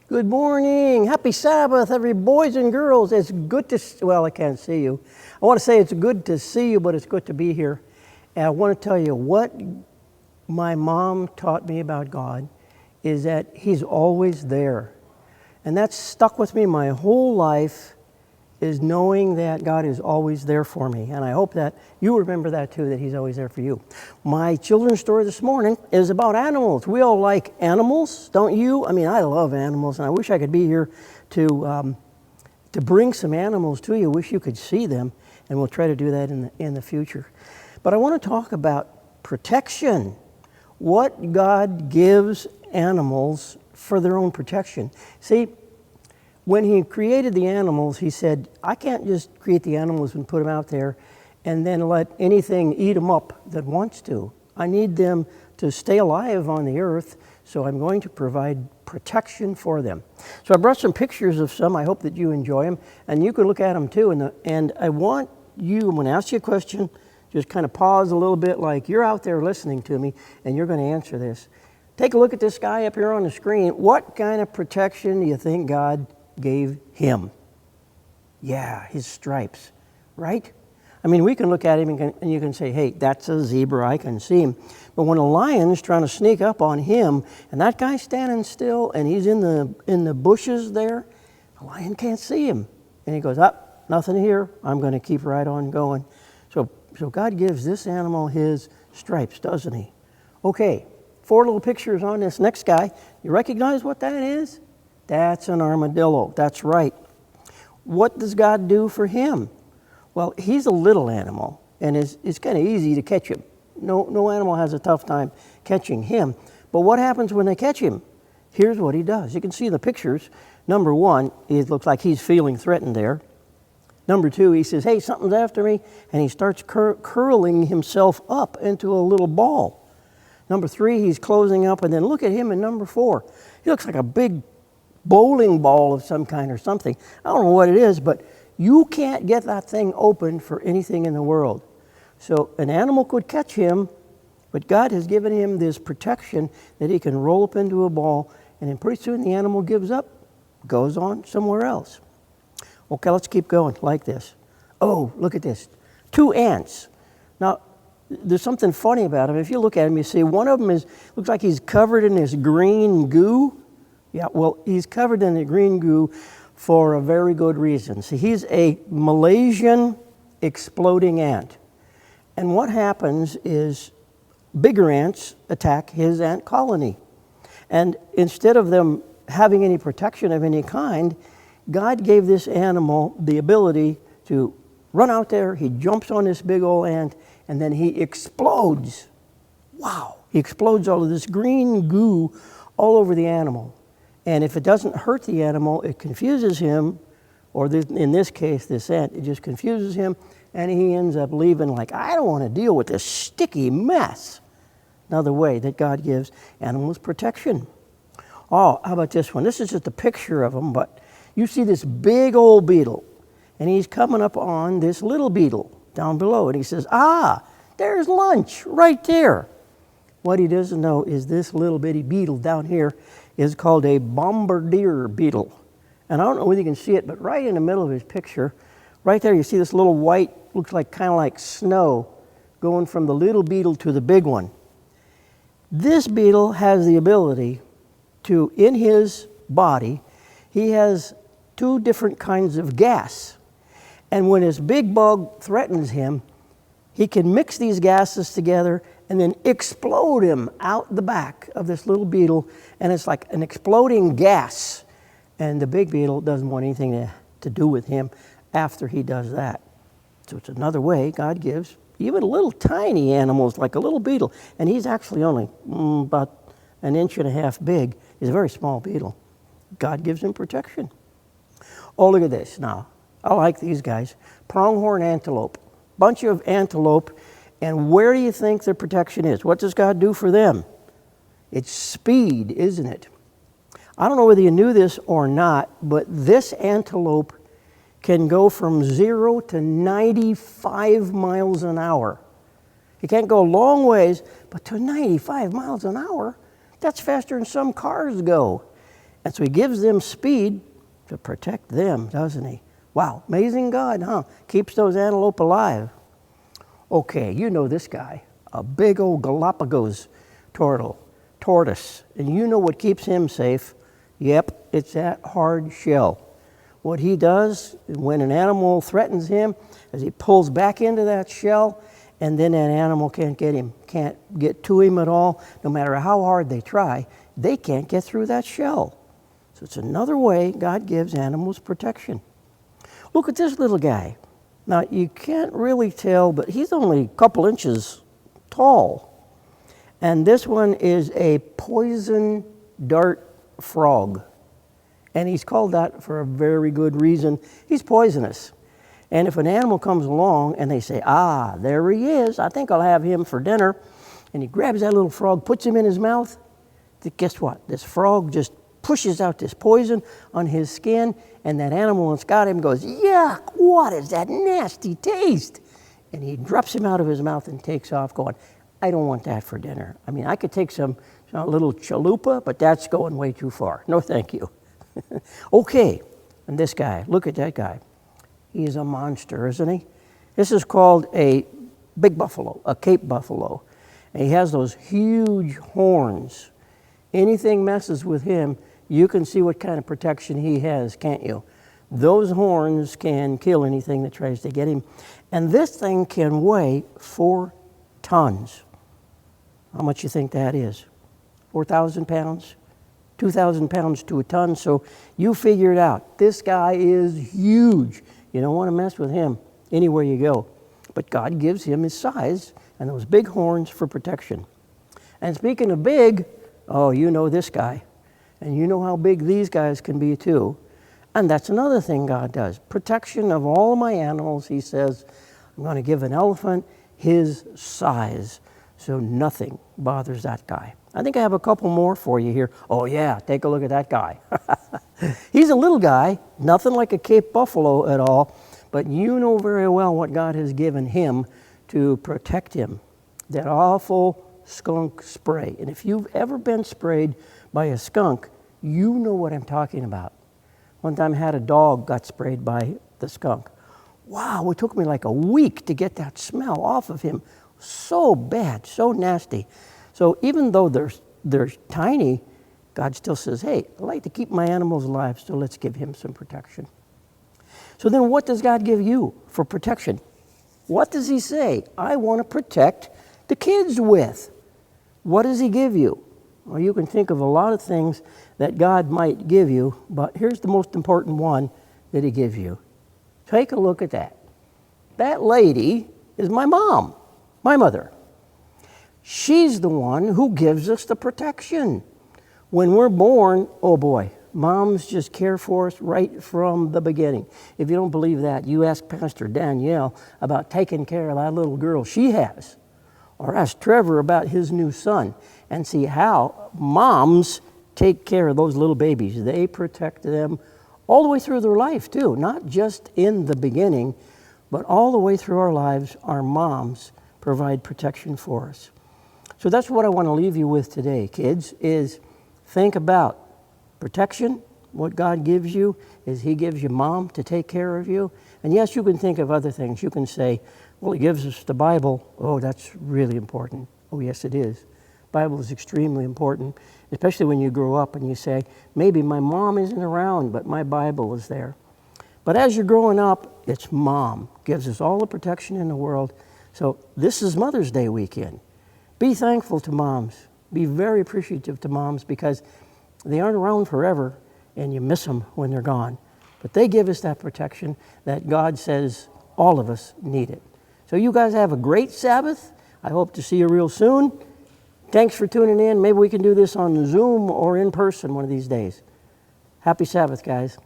Good morning. Happy Sabbath, every boys and girls. It's good to, well, I can't see you. I want to say it's good to see you, but it's good to be here. And I want to tell you what my mom taught me about God is that He's always there. And that's stuck with me my whole life, is knowing that God is always there for me. And I hope that you remember that too, that He's always there for you. My children's story this morning is about animals. We all like animals, don't you? I mean, I love animals, and I wish I could be here to bring some animals to you. Wish you could see them, and we'll try to do that in the future. But I want to talk about protection, what God gives animals for their own protection. See, when He created the animals, He said, I can't just create the animals and put them out there and then let anything eat them up that wants to. I need them to stay alive on the earth, so I'm going to provide protection for them. So I brought some pictures of some. I hope that you enjoy them, and you can look at them too. And I want you, I'm going to ask you a question, just kind of pause a little bit like you're out there listening to me, and you're going to answer this. Take a look at this guy up here on the screen. What kind of protection do you think God gave him? Yeah, his stripes, right? I mean, we can look at him and you can say, hey, that's a zebra, I can see him. But when a lion's trying to sneak up on him, and that guy's standing still, and he's in the bushes there, the lion can't see him. And he goes, nothing here, I'm going to keep right on going. So God gives this animal his stripes, doesn't He? Okay, 4 little pictures on this next guy. You recognize what that is? That's an armadillo. That's right. What does God do for him? Well, he's a little animal, and it's kind of easy to catch him. No animal has a tough time catching him. But what happens when they catch him? Here's what he does. You can see in the pictures. Number 1, it looks like he's feeling threatened there. Number 2, he says, hey, something's after me, and he starts curling himself up into a little ball. Number 3, he's closing up, and then look at him in number 4. He looks like a big bowling ball of some kind or something. I don't know what it is, but you can't get that thing open for anything in the world. So an animal could catch him, but God has given him this protection that he can roll up into a ball, and then pretty soon the animal gives up, goes on somewhere else. Okay, let's keep going like this. Oh, look at this. 2 ants. Now, there's something funny about them. If you look at them, you see one of them looks like he's covered in this green goo. Yeah, well, he's covered in the green goo for a very good reason. See, he's a Malaysian exploding ant. And what happens is bigger ants attack his ant colony. And instead of them having any protection of any kind, God gave this animal the ability to run out there. He jumps on this big old ant, and then he explodes. Wow. He explodes all of this green goo all over the animal. And if it doesn't hurt the animal, it confuses him, or in this case, this ant, it just confuses him, and he ends up leaving like, I don't want to deal with this sticky mess. Another way that God gives animals protection. Oh, how about this one? This is just a picture of him, but you see this big old beetle, and he's coming up on this little beetle down below, and he says, there's lunch right there. What he doesn't know is this little bitty beetle down here is called a bombardier beetle. And I don't know whether you can see it, but right in the middle of his picture, right there you see this little white, looks like kind of like snow, going from the little beetle to the big one. This beetle has the ability to, in his body, he has 2 different kinds of gas. And when this big bug threatens him, he can mix these gases together and then explode him out the back of this little beetle, and it's like an exploding gas. And the big beetle doesn't want anything to do with him after he does that. So it's another way God gives even little tiny animals like a little beetle, and he's actually only about 1.5 inches big. He's a very small beetle. God gives him protection. Oh, look at this now. I like these guys. Pronghorn antelope. Bunch of antelope. And where do you think their protection is? What does God do for them? It's speed, isn't it? I don't know whether you knew this or not, but this antelope can go from 0 to 95 miles an hour. He can't go a long ways, but to 95 miles an hour, that's faster than some cars go. And so he gives them speed to protect them, doesn't he? Wow, amazing God, huh? Keeps those antelope alive. Okay, you know this guy, a big old Galapagos tortoise. And you know what keeps him safe? Yep, it's that hard shell. What he does when an animal threatens him is he pulls back into that shell, and then that animal can't get to him at all. No matter how hard they try, they can't get through that shell. So it's another way God gives animals protection. Look at this little guy. Now, you can't really tell, but he's only a couple inches tall. And this one is a poison dart frog. And he's called that for a very good reason. He's poisonous. And if an animal comes along and they say, ah, there he is, I think I'll have him for dinner, and he grabs that little frog, puts him in his mouth, guess what? This frog just pushes out this poison on his skin, and that animal that's got him goes, yuck, what is that nasty taste? And he drops him out of his mouth and takes off going, I don't want that for dinner. I mean, I could take some little chalupa, but that's going way too far. No, thank you. Okay, and this guy, look at that guy. He's a monster, isn't he? This is called a big buffalo, a Cape buffalo. And he has those huge horns. Anything messes with him, you can see what kind of protection he has, can't you? Those horns can kill anything that tries to get him. And this thing can weigh 4 tons. How much you think that is? 4,000 pounds? 2,000 pounds to a ton, so you figure it out. This guy is huge. You don't want to mess with him anywhere you go. But God gives him his size and those big horns for protection. And speaking of big, oh, you know this guy. And you know how big these guys can be too. And that's another thing God does. Protection of all my animals, he says, I'm going to give an elephant his size so nothing bothers that guy. I think I have a couple more for you here. Oh yeah, take a look at that guy. He's a little guy, nothing like a Cape buffalo at all, but you know very well what God has given him to protect him. That awful skunk spray. And if you've ever been sprayed by a skunk, you know what I'm talking about. One time I had a dog got sprayed by the skunk. Wow, it took me like a week to get that smell off of him. So bad, so nasty. So even though they're tiny, God still says, hey, I like to keep my animals alive, so let's give him some protection. So then what does God give you for protection? What does he say? I want to protect the kids with. What does he give you? Well, you can think of a lot of things that God might give you, but here's the most important one that he gives you. Take a look at that. That lady is my mom, my mother. She's the one who gives us the protection. When we're born, oh boy, moms just care for us right from the beginning. If you don't believe that, you ask Pastor Danielle about taking care of that little girl she has. Or ask Trevor about his new son and see how moms take care of those little babies. They protect them all the way through their life too, not just in the beginning, but all the way through our lives, our moms provide protection for us. So that's what I want to leave you with today, kids, is think about protection. What God gives you is he gives you mom to take care of you. And yes, you can think of other things. You can say, well, he gives us the Bible. Oh, that's really important. Oh, yes, it is. Bible is extremely important, especially when you grow up and you say, maybe my mom isn't around, but my Bible is there. But as you're growing up, it's mom. Gives us all the protection in the world. So this is Mother's Day weekend. Be thankful to moms. Be very appreciative to moms because they aren't around forever and you miss them when they're gone. But they give us that protection that God says all of us need it. So you guys have a great Sabbath. I hope to see you real soon. Thanks for tuning in. Maybe we can do this on Zoom or in person one of these days. Happy Sabbath, guys.